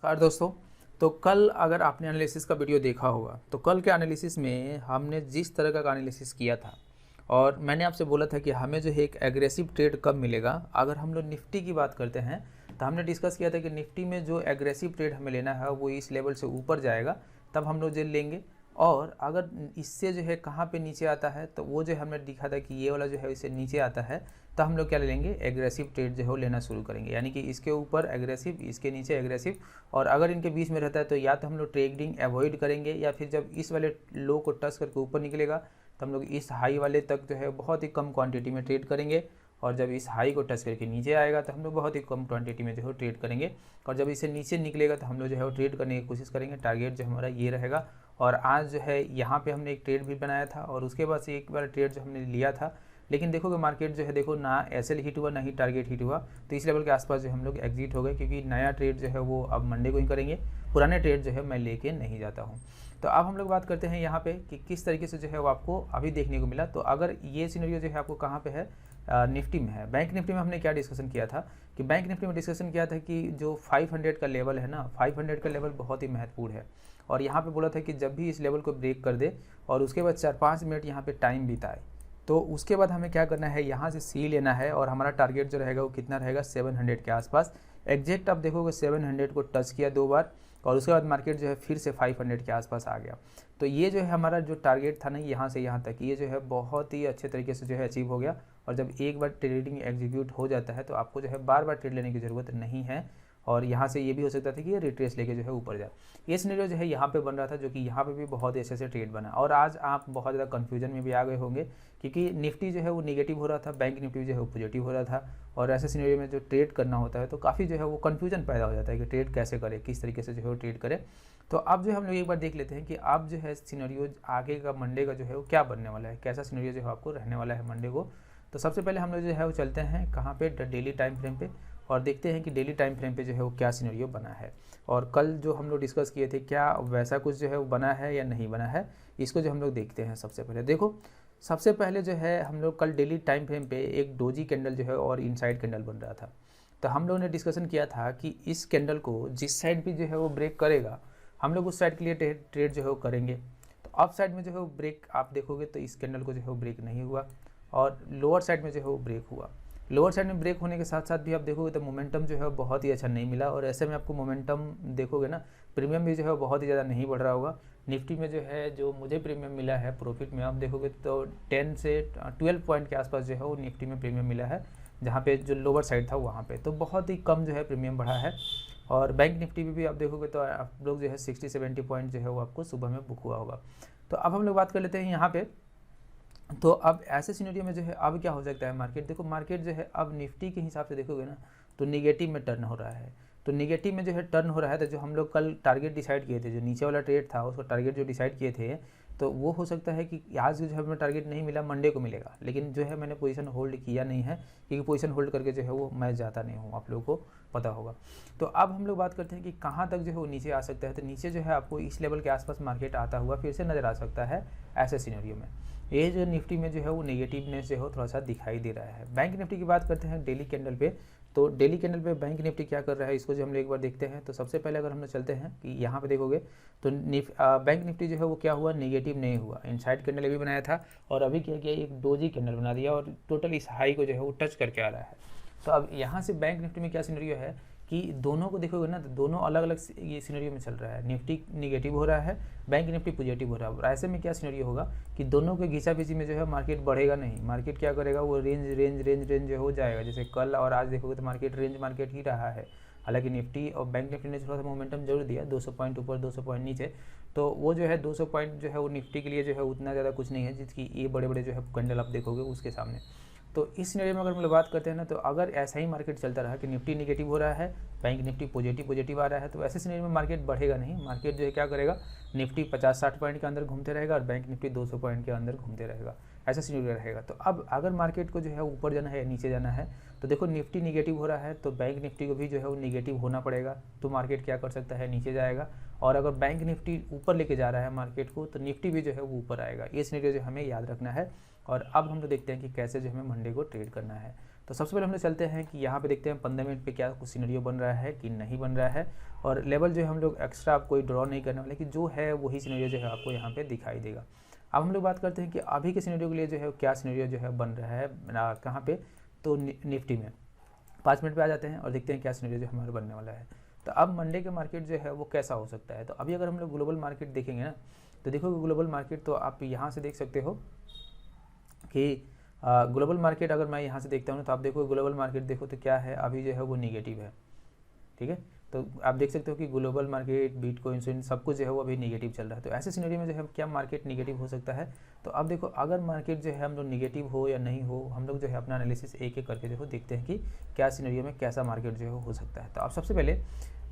नमस्कार दोस्तों। तो कल अगर आपने एनालिसिस का वीडियो देखा होगा तो कल के एनालिसिस में हमने जिस तरह का एनालिसिस किया था और मैंने आपसे बोला था कि हमें जो है एक एग्रेसिव ट्रेड कब मिलेगा। अगर हम लोग निफ्टी की बात करते हैं तो हमने डिस्कस किया था कि निफ्टी में जो एग्रेसिव ट्रेड हमें लेना है वो इस लेवल से ऊपर जाएगा तब हम लोग जो लेंगे, और अगर इससे जो है कहाँ पे नीचे आता है तो वो जो हमने दिखा था कि ये वाला जो है इससे नीचे आता है तो हम लोग क्या ले लेंगे, एग्रेसिव ट्रेड जो है वो लेना शुरू करेंगे। यानी कि इसके ऊपर एग्रेसिव, इसके नीचे एग्रेसिव, और अगर इनके बीच में रहता है तो या तो हम लोग ट्रेडिंग अवॉइड करेंगे या फिर जब इस वाले लो को टच करके ऊपर निकलेगा तो हम लोग इस हाई वाले तक जो है बहुत ही कम क्वांटिटी में ट्रेड करेंगे, और जब इस हाई को टच करके नीचे आएगा तो हम लोग बहुत ही कम क्वांटिटी में जो है ट्रेड करेंगे, और जब इसे नीचे निकलेगा तो हम लोग जो है वो ट्रेड करने की कोशिश करेंगे। टारगेट जो हमारा ये रहेगा। और आज जो है यहाँ पे हमने एक ट्रेड भी बनाया था और उसके बाद से एक बार ट्रेड जो हमने लिया था, लेकिन देखोगे मार्केट जो है देखो ना एसएल हिट हुआ ना ही टारगेट हिट हुआ, तो इस लेवल के आसपास जो हम लोग एग्जिट हो गए, क्योंकि नया ट्रेड जो है वो अब मंडे को ही करेंगे, पुराने ट्रेड जो है मैं लेके नहीं जाता हूँ। तो अब हम लोग बात करते हैं यहाँ पे कि किस तरीके से जो है वो आपको अभी देखने को मिला। तो अगर ये सिनेरियो जो है आपको कहाँ पे है, निफ्टी में है। बैंक निफ्टी में हमने क्या डिस्कशन किया था कि बैंक निफ्टी में डिस्कशन किया था कि जो 500 का लेवल है ना, 500 का लेवल बहुत ही महत्वपूर्ण है, और यहाँ पे बोला था कि जब भी इस लेवल को ब्रेक कर दे और उसके बाद 4-5 मिनट यहाँ पे टाइम बिताए तो उसके बाद हमें क्या करना है, यहाँ से सी लेना है, और हमारा टारगेट जो रहेगा वो कितना रहेगा, 700 के आसपास। एग्जैक्ट आप देखोगे 700 को टच किया 2 बार और उसके बाद मार्केट जो है फिर से 500 के आसपास आ गया। तो ये जो है हमारा जो टारगेट था ना यहाँ से यहाँ तक, ये जो है बहुत ही अच्छे तरीके से जो है अचीव हो गया। और जब एक बार ट्रेडिंग एग्जीक्यूट हो जाता है तो आपको जो है बार बार ट्रेड लेने की ज़रूरत नहीं है, और यहाँ से ये भी हो सकता था कि ये रिट्रेस लेके जो है ऊपर जाए। ये सिनेरियो जो है यहाँ पे बन रहा था, जो कि यहाँ पे भी बहुत ही अच्छे से ट्रेड बना। और आज आप बहुत ज़्यादा कन्फ्यूजन में भी आ गए होंगे क्योंकि निफ्टी जो है वो नेगेटिव हो रहा था, बैंक निफ्टी जो है वो पॉजिटिव हो रहा था, और ऐसे सिनेरियो में जो ट्रेड करना होता है तो काफ़ी जो है वो कन्फ्यूजन पैदा हो जाता है कि ट्रेड कैसे करें, किस तरीके से जो है वो ट्रेड करें। तो अब जो है हम लोग एक बार देख लेते हैं कि अब जो है सिनेरियो आगे का मंडे का जो है वो क्या बनने वाला है, कैसा सिनेरियो जो है आपको रहने वाला है मंडे को। तो सबसे पहले हम लोग जो है वो चलते हैं कहाँ पे, डेली टाइम फ्रेम पे, और देखते हैं कि डेली टाइम फ्रेम पे जो है वो क्या सिनेरियो बना है, और कल जो हम लोग डिस्कस किए थे क्या वैसा कुछ जो है वो बना है या नहीं बना है, इसको जो हम लोग देखते हैं। सबसे पहले देखो, सबसे पहले जो है हम लोग कल डेली टाइम फ्रेम पे एक डोजी कैंडल जो है और इनसाइड कैंडल बन रहा था। तो हम लोगों ने डिस्कशन किया था कि इस कैंडल को जिस साइड भी जो है वो ब्रेक करेगा हम लोग उस साइड के लिए ट्रेड जो है वो करेंगे। तो अप साइड में जो है वो ब्रेक आप देखोगे तो इस कैंडल को जो है वो ब्रेक नहीं हुआ, और लोअर साइड में जो है वो ब्रेक हुआ। लोअर साइड में ब्रेक होने के साथ साथ भी आप देखोगे तो मोमेंटम जो है बहुत ही अच्छा नहीं मिला, और ऐसे में आपको मोमेंटम देखोगे ना, प्रीमियम भी जो है बहुत ही ज़्यादा नहीं बढ़ रहा होगा। निफ्टी में जो है जो मुझे प्रीमियम मिला है प्रॉफिट में आप देखोगे तो 10 से 12 पॉइंट के आसपास जो है वो निफ्टी में प्रीमियम मिला है, जहाँ पे जो लोअर साइड था वहाँ पे तो बहुत ही कम जो है प्रीमियम बढ़ा है। और बैंक निफ्टी में भी आप देखोगे तो आप लोग जो है 60-70 पॉइंट जो है वो आपको सुबह में बुक हुआ होगा। तो अब हम लोग बात कर लेते हैं यहाँ पे। तो अब ऐसे सिनेरियो में जो है अब क्या हो सकता है मार्केट, देखो मार्केट जो है अब निफ्टी के हिसाब से देखोगे ना तो निगेटिव में टर्न हो रहा है। तो निगेटिव में जो है टर्न हो रहा है तो जो हम लोग कल टारगेट डिसाइड किए थे, जो नीचे वाला ट्रेड था उसका टारगेट जो डिसाइड किए थे, तो वो हो सकता है कि आज जो है हमें टारगेट नहीं मिला, मंडे को मिलेगा। लेकिन जो है मैंने पोजीशन होल्ड किया नहीं है क्योंकि पोजीशन होल्ड करके जो है वो मैं जाता नहीं हूँ, आप लोगों को पता होगा। तो अब हम लोग बात करते हैं कि कहाँ तक जो है वो नीचे आ सकता है। तो नीचे जो है आपको इस लेवल के आसपास मार्केट आता हुआ फिर से नज़र आ सकता है ऐसे सिनेरियो में। ये जो निफ्टी में जो है वो नेगेटिवनेस जो है थोड़ा सा दिखाई दे रहा है। बैंक निफ्टी की बात करते हैं डेली कैंडल पे, तो डेली कैंडल पे बैंक निफ्टी क्या कर रहा है इसको जो हम लोग एक बार देखते हैं। तो सबसे पहले अगर हम लोग चलते हैं कि यहाँ पे देखोगे तो बैंक निफ्टी जो है वो क्या हुआ, नेगेटिव नहीं हुआ। इनसाइड कैंडल भी बनाया था और अभी क्या किया, एक डोजी कैंडल बना दिया और टोटल इस हाई को जो है वो टच करके आ रहा है। तो अब यहाँ से बैंक निफ्टी में क्या सिनेरियो है कि दोनों को देखोगे ना तो दोनों अलग अलग ये सिनेरियो में चल रहा है। निफ्टी निगेटिव हो रहा है, बैंक निफ्टी पॉजिटिव हो रहा है। और ऐसे में क्या सिनेरियो होगा कि दोनों के घिसापीछी में जो है मार्केट बढ़ेगा नहीं, मार्केट क्या करेगा, वो रेंज जो हो जाएगा। जैसे कल और आज देखोगे तो मार्केट रेंज मार्केट ही रहा है। हालांकि निफ्टी और बैंक निफ्टी ने थोड़ा सा मोमेंटम जरूर दिया, 200 पॉइंट ऊपर 200 पॉइंट नीचे, तो वो जो है 200 पॉइंट जो है वो निफ्टी के लिए जो है उतना ज़्यादा कुछ नहीं है जिसकी ये बड़े बड़े जो है कैंडल आप देखोगे उसके सामने। तो इस सिनेरियो में अगर हम लोग बात करते हैं ना, तो अगर ऐसा ही मार्केट चलता रहा कि निफ्टी निगेटिव हो रहा है, बैंक निफ्टी पॉजिटिव आ रहा है, तो ऐसे सिनेरियो में मार्केट बढ़ेगा नहीं। मार्केट जो है क्या करेगा, निफ्टी 50-60 पॉइंट के अंदर घूमते रहेगा और बैंक निफ्टी 200 पॉइंट के अंदर घूमते रहेगा, ऐसा सिनेरियो रहेगा। तो अब अगर मार्केट को जो है ऊपर जाना है या नीचे जाना है, तो देखो निफ्टी निगेटिव हो रहा है तो बैंक निफ्टी को भी जो है वो निगेटिव होना पड़ेगा, तो मार्केट क्या कर सकता है, नीचे जाएगा। और अगर बैंक निफ्टी ऊपर लेके जा रहा है मार्केट को तो निफ्टी भी जो है वो ऊपर आएगा। ये सिनेरियो जो हमें याद रखना है। और अब हम लोग देखते हैं कि कैसे जो हमें मंडे को ट्रेड करना है। तो सबसे पहले हम लोग चलते हैं कि यहाँ पे देखते हैं 15 मिनट पे क्या कुछ सिनेरियो बन रहा है कि नहीं बन रहा है, और लेवल जो है हम लोग एक्स्ट्रा कोई ड्रॉ नहीं करने वाले कि जो है वही सिनेरियो जो है आपको यहाँ पे दिखाई देगा। अब हम लोग बात करते हैं कि अभी के सिनेरियो के लिए जो है क्या सिनेरियो जो है बन रहा है कहाँ पे, तो निफ्टी में 5 मिनट पे आ जाते हैं और देखते हैं क्या सिनेरियो जो हमारा बनने वाला है। तो अब मंडे के मार्केट जो है वो कैसा हो सकता है। तो अभी अगर हम लोग ग्लोबल मार्केट देखेंगे ना, तो देखो ग्लोबल मार्केट तो आप यहाँ से देख सकते हो कि ग्लोबल मार्केट अगर मैं यहाँ से देखता हूँ तो आप देखो ग्लोबल मार्केट देखो तो क्या है, अभी जो है वो निगेटिव है। ठीक है, तो आप देख सकते हो कि ग्लोबल मार्केट बिटकॉइन सब कुछ जो है वो अभी निगेटिव चल रहा है। तो ऐसे सिनेरियो में जो है क्या मार्केट निगेटिव हो सकता है। तो अब देखो अगर मार्केट जो है हम लोग निगेटिव हो या नहीं हो, हम लोग जो है अपना एनालिसिस एक एक करके जो है देखते हैं कि क्या सिनेरियो में कैसा मार्केट जो है हो सकता है। तो अब सबसे पहले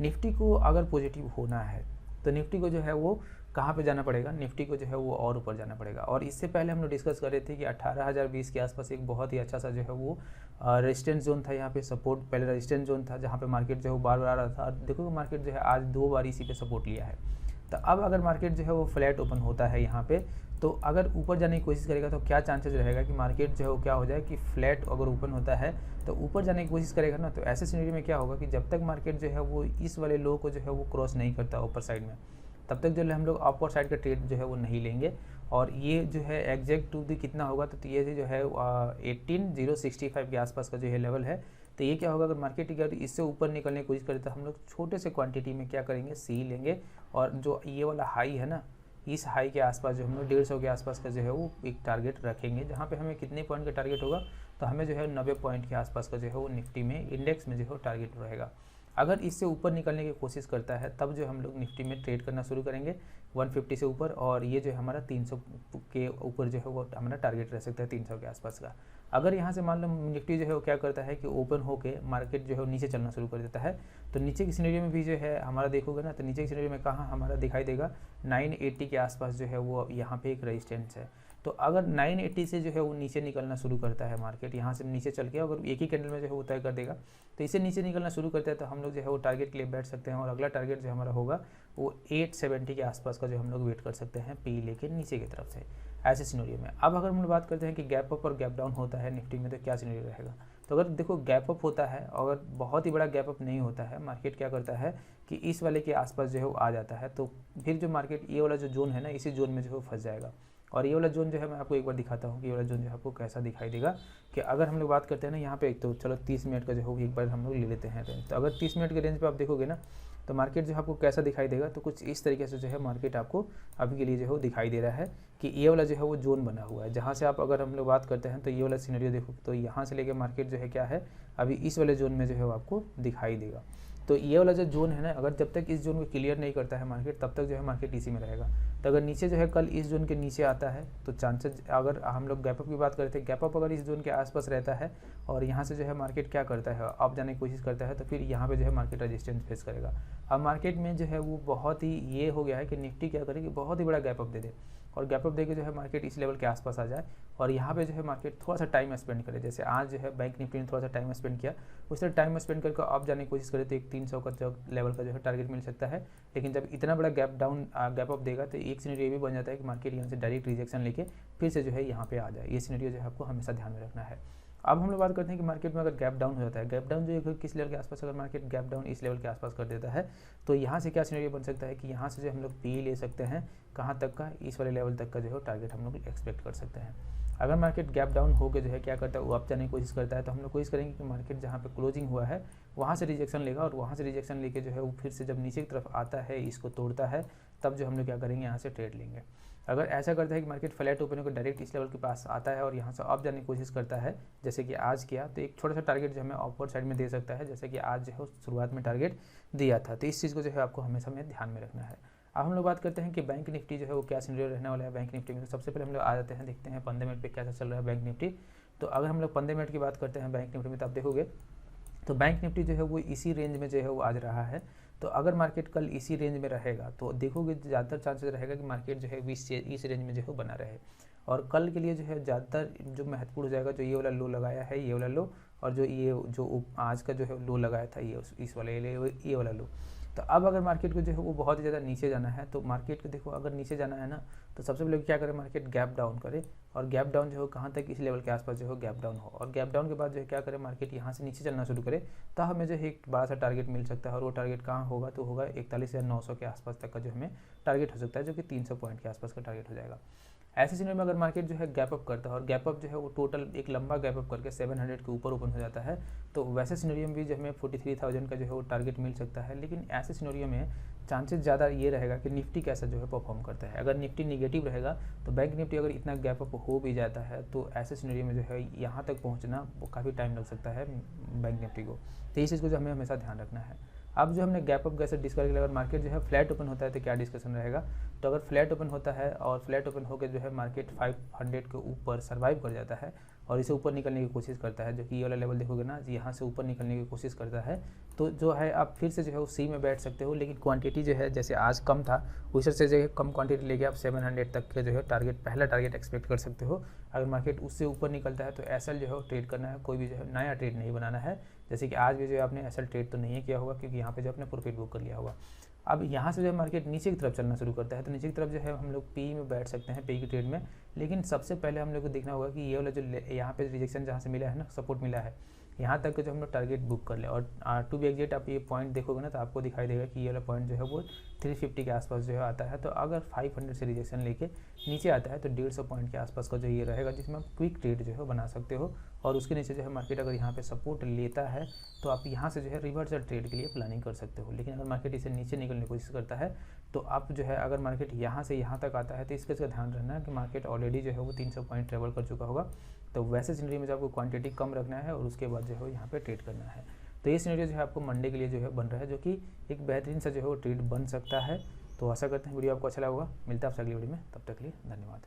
निफ्टी को अगर पॉजिटिव होना है तो निफ्टी को जो है वो कहाँ पे जाना पड़ेगा, निफ्टी को जो है वो और ऊपर जाना पड़ेगा। और इससे पहले हम लोग डिस्कस कर रहे थे कि 18,020 के आसपास एक बहुत ही अच्छा सा जो है वो रेजिस्टेंस जोन था, यहाँ पे सपोर्ट पहले रेजिस्टेंस जोन था जहाँ पे मार्केट जो है वो बार बार आ रहा था। देखो मार्केट जो है आज 2 बार इसी पे सपोर्ट लिया है। तो अब अगर मार्केट जो है वो फ्लैट ओपन होता है यहाँ पे, तो अगर ऊपर जाने की कोशिश करेगा तो क्या चांसेस रहेगा कि मार्केट जो है वो क्या हो जाए कि फ्लैट अगर ओपन होता है तो ऊपर जाने की कोशिश करेगा ना, तो ऐसे सिनेरियो में क्या होगा कि जब तक मार्केट जो है वो इस वाले लो को जो है वो क्रॉस नहीं करता ऊपर साइड में, तब तक जो है हम लोग अपर साइड का ट्रेड जो है वो नहीं लेंगे। और ये जो है एग्जैक्ट टू भी कितना होगा, तो ये जो है 18,065 के आसपास का जो है लेवल है। तो ये क्या होगा, अगर मार्केट अगर इससे ऊपर निकलने की कोशिश करे तो हम लोग छोटे से क्वांटिटी में क्या करेंगे, सी लेंगे। और जो ये वाला हाई है ना, इस हाई के आसपास जो हम लोग 150 के आसपास का जो है वो एक टारगेट रखेंगे, जहाँ पे हमें कितने पॉइंट का टारगेट होगा, तो हमें जो है 90 पॉइंट के आसपास का जो है वो निफ्टी में इंडेक्स में जो है टारगेट रहेगा। अगर इससे ऊपर निकलने की कोशिश करता है तब जो हम लोग निफ्टी में ट्रेड करना शुरू करेंगे 150 से ऊपर, और ये जो है हमारा 300 के ऊपर जो है वो हमारा टारगेट रह सकता है 300 के आसपास का। अगर यहाँ से मान लो निफ्टी जो है वो क्या करता है कि ओपन होके मार्केट जो है नीचे चलना शुरू कर देता है, तो नीचे की सिनेरियो में भी जो है हमारा देखोगे ना, तो नीचे की सिनेरियो में कहाँ हमारा दिखाई देगा 980 के आसपास जो है वो यहाँ पे एक रेजिस्टेंस है। तो अगर 980 से जो है वो नीचे निकलना शुरू करता है मार्केट, यहाँ से नीचे चल के अगर एक ही कैंडल में जो है वो तय कर देगा, तो इसे नीचे निकलना शुरू करता है तो हम लोग जो है वो टारगेट के लिए बैठ सकते हैं। और अगला टारगेट जो हमारा होगा वो 870 के आसपास का जो हम लोग वेट कर सकते हैं पी लेके नीचे की तरफ से, ऐसे सिनेरियो में। अब अगर हम लोग बात करते हैं कि गैप अप और गैप डाउन होता है निफ्टी में, तो क्या सिनेरियो रहेगा। तो अगर देखो गैप अप होता है, अगर बहुत ही बड़ा गैप अप नहीं होता है, मार्केट क्या करता है कि इस वाले के आसपास जो है वो आ जाता है, तो फिर जो मार्केट ये वाला जो जोन है ना, इसी जोन में जो है फंस जाएगा। और ये वाला जोन जो है मैं आपको एक बार दिखाता हूँ कि ये वाला जोन जो है आपको कैसा दिखाई देगा। कि अगर हम लोग बात करते हैं ना यहाँ पे, तो चलो 30 मिनट का जो है एक बार हम लोग ले लेते हैं रेंज। तो अगर 30 मिनट के रेंज पे आप देखोगे ना, तो मार्केट जो है आपको कैसा दिखाई देगा, तो कुछ इस तरीके से जो है मार्केट आपको अभी के लिए जो है वो दिखाई दे रहा है कि ये वाला जो है वो जोन बना हुआ है, जहाँ से आप अगर हम लोग बात करते हैं तो ये वाला सिनेरियो देखो, तो यहाँ से लेके मार्केट जो है क्या है अभी इस वाले जोन में जो है वो आपको दिखाई देगा। तो ये वाला जो जोन है ना, अगर जब तक इस जोन को क्लियर नहीं करता है मार्केट, तब तक जो है मार्केट इसी में रहेगा। तो अगर नीचे जो है कल इस जोन के नीचे आता है तो चांसेस, अगर हम लोग गैप अप की बात करते हैं, गैप अप अगर इस जोन के आसपास रहता है और यहाँ से जो है मार्केट क्या करता है अप जाने की कोशिश करता है, तो फिर यहाँ पे जो है मार्केट रेजिस्टेंस फेस करेगा। अब मार्केट में जो है वो बहुत ही ये हो गया है कि निफ्टी क्या करेगी, बहुत ही बड़ा गैप अप दे दे, और गैप अप देके जो है मार्केट इस लेवल के आसपास आ जाए और यहाँ पे जो है मार्केट थोड़ा सा टाइम स्पेंड करे। जैसे आज जो है बैंक निफ्टी ने थोड़ा सा टाइम स्पेंड किया, उस तरह टाइम स्पेंड करके आप जाने की कोशिश करें तो एक 300 का जो लेवल का जो है टारगेट मिल सकता है। लेकिन जब इतना बड़ा गैप अप देगा तो एक सिनेरियो ये भी बन जाता है कि मार्केट यहाँ से डायरेक्ट रिजेक्शन लेके फिर से जो है यहाँ पे आ जाए। ये सिनेरियो जो है आपको हमेशा ध्यान में रखना है। अब हम लोग बात करते हैं कि मार्केट में अगर गैप डाउन हो जाता है, गैप डाउन जो है किस लेवल के आसपास, अगर मार्केट गैप डाउन इस लेवल के आसपास कर देता है, तो यहाँ से क्या सिनेरियो बन सकता है कि यहाँ से जो हम लोग पी ले सकते हैं कहाँ तक का, इस वाले लेवल तक का जो है टारगेट हम लोग एक्सपेक्ट कर सकते हैं। अगर मार्केट गैप डाउन होकर जो है क्या करता है वो अप जाने की कोशिश करता है, तो हम लोग कोशिश करेंगे कि मार्केट जहाँ पे क्लोजिंग हुआ है वहाँ से रिजेक्शन लेगा, और वहाँ से रिजेक्शन लेके जो है वो फिर से जब नीचे की तरफ आता है, इसको तोड़ता है, तब जो हम लोग क्या करेंगे यहाँ से ट्रेड लेंगे। अगर ऐसा करता है कि मार्केट फ्लैट ओपन होकर डायरेक्ट इस लेवल के पास आता है और यहाँ से अप जाने की कोशिश करता है जैसे कि आज किया, तो एक छोटा सा टारगेट जो हमें अपर साइड में दे सकता है, जैसे कि आज जो है शुरुआत में टारगेट दिया था। तो इस चीज़ को जो है आपको हमेशा में ध्यान में रखना है। अब हम लोग बात करते हैं कि बैंक निफ्टी जो है वो क्या सिनेरियो रहने वाला है बैंक निफ्टी में। तो सबसे पहले हम लोग आ जाते हैं, देखते हैं 15 मिनट पे कैसा चल रहा है बैंक निफ्टी। तो अगर हम लोग 15 मिनट की बात करते हैं बैंक निफ्टी में, तो आप देखोगे तो बैंक निफ्टी जो है वो इसी रेंज में जो है वो आज रहा है। तो अगर मार्केट कल इसी रेंज में रहेगा तो देखोगे ज़्यादातर चांसेस रहेगा कि मार्केट जो है इस रेंज में जो है बना रहे। और कल के लिए जो है ज़्यादातर जो महत्वपूर्ण हो जाएगा, जो ये वाला लो लगाया है, ये वाला लो, और जो आज का जो है लो लगाया था ये इस वाले ये वाला लो, तो अब अगर मार्केट को जो है वो बहुत ही ज़्यादा नीचे जाना है, तो मार्केट को देखो अगर नीचे जाना है ना, तो सबसे पहले क्या करे, मार्केट गैप डाउन करे, और गैप डाउन जो हो कहाँ तक, इस लेवल के आसपास जो हो गैप डाउन हो, और गैप डाउन के बाद जो है क्या करे, मार्केट यहाँ से नीचे चलना शुरू करे, तो हमें जो है एक बड़ा सा टारगेट मिल सकता है, और वो टारगेट कहाँ होगा, तो होगा 41,900 के आसपास तक का जो हमें टारगेट हो सकता है, जो कि 300 पॉइंट के आसपास का टारगेट हो जाएगा। ऐसे सिनेरियो में अगर मार्केट जो है गैप अप करता है, और गैप अप जो है वो टोटल एक लंबा गैप अप करके 700 के ऊपर ओपन हो जाता है, तो वैसे सिनेरियो में भी जो हमें 43,000 का जो है वो टारगेट मिल सकता है। लेकिन ऐसे सिनेरियो में चांसेस ज़्यादा ये रहेगा कि निफ्टी कैसा जो है परफॉर्म करता है। अगर निफ्टी निगेटिव रहेगा तो बैंक निफ्टी अगर इतना गैप अप हो भी जाता है, तो ऐसे सिनेरियो में जो है यहाँ तक पहुँचना वो काफ़ी टाइम लग सकता है बैंक निफ्टी को। तो इस चीज़ को जो हमें हमेशा ध्यान रखना है। अब जो हमने गैप अप कैसे डिस्कस किया, अगर मार्केट जो है फ्लैट ओपन होता है तो क्या डिस्कशन रहेगा, तो अगर फ्लैट ओपन होता है और फ्लैट ओपन होकर जो है मार्केट 500 के ऊपर सर्वाइव कर जाता है और इसे ऊपर निकलने की कोशिश करता है, जो कि ये वाला लेवल देखोगे ना, यहाँ से ऊपर निकलने की कोशिश करता है, तो जो है आप फिर से जो है उस सी में बैठ सकते हो। लेकिन क्वांटिटी जो है जैसे आज कम था, उस से जो है कम क्वांटिटी लेके आप 700 तक के जो है टारगेट, पहला टारगेट एक्सपेक्ट कर सकते हो। अगर मार्केट उससे ऊपर निकलता है तो एसएल जो है ट्रेड करना है, कोई भी जो है नया ट्रेड नहीं बनाना है। जैसे कि आज भी जो है आपने एसएल ट्रेड तो नहीं किया होगा, क्योंकि यहाँ पे जो आपने प्रॉफिट बुक कर लिया होगा। अब यहाँ से जो है मार्केट नीचे की तरफ चलना शुरू करता है, तो नीचे की तरफ जो है हम लोग पी में बैठ सकते हैं, पी की ट्रेड में। लेकिन सबसे पहले हम लोग को देखना होगा कि ये वाला जो यहाँ पे रिजेक्शन जहाँ से मिला है ना, सपोर्ट मिला है, यहाँ तक जो हम लोग टारगेट बुक कर ले। और टू बी एग्जैक्ट आप ये पॉइंट देखोगे ना, तो आपको दिखाई देगा कि ये वाला पॉइंट जो है वो 350 के आसपास जो है आता है। तो अगर 500 से रिजेक्शन लेके नीचे आता है तो 150 पॉइंट के आसपास का जो ये रहेगा, जिसमें आप क्विक ट्रेड जो है बना सकते हो। और उसके नीचे जो है मार्केट अगर यहाँ पे सपोर्ट लेता है तो आप यहाँ से जो है रिवर्सल ट्रेड के लिए प्लानिंग कर सकते हो। लेकिन अगर मार्केट इसे नीचे निकलने की कोशिश करता है तो आप जो है, अगर मार्केट यहाँ से यहाँ तक आता है तो इसका ध्यान रखना है कि मार्केट ऑलरेडी जो है वो 300 पॉइंट ट्रेवल कर चुका होगा। तो वैसे सिनेरियो में जो आपको क्वांटिटी कम रखना है और उसके बाद जो है यहाँ पे ट्रेड करना है। तो ये सिनेरियो जो है आपको मंडे के लिए जो है बन रहा है, जो कि एक बेहतरीन सा जो है वो ट्रेड बन सकता है। तो आशा करते हैं वीडियो आपको अच्छा लगा होगा। मिलता है आपसे अगली वीडियो में, तब तक के लिए धन्यवाद।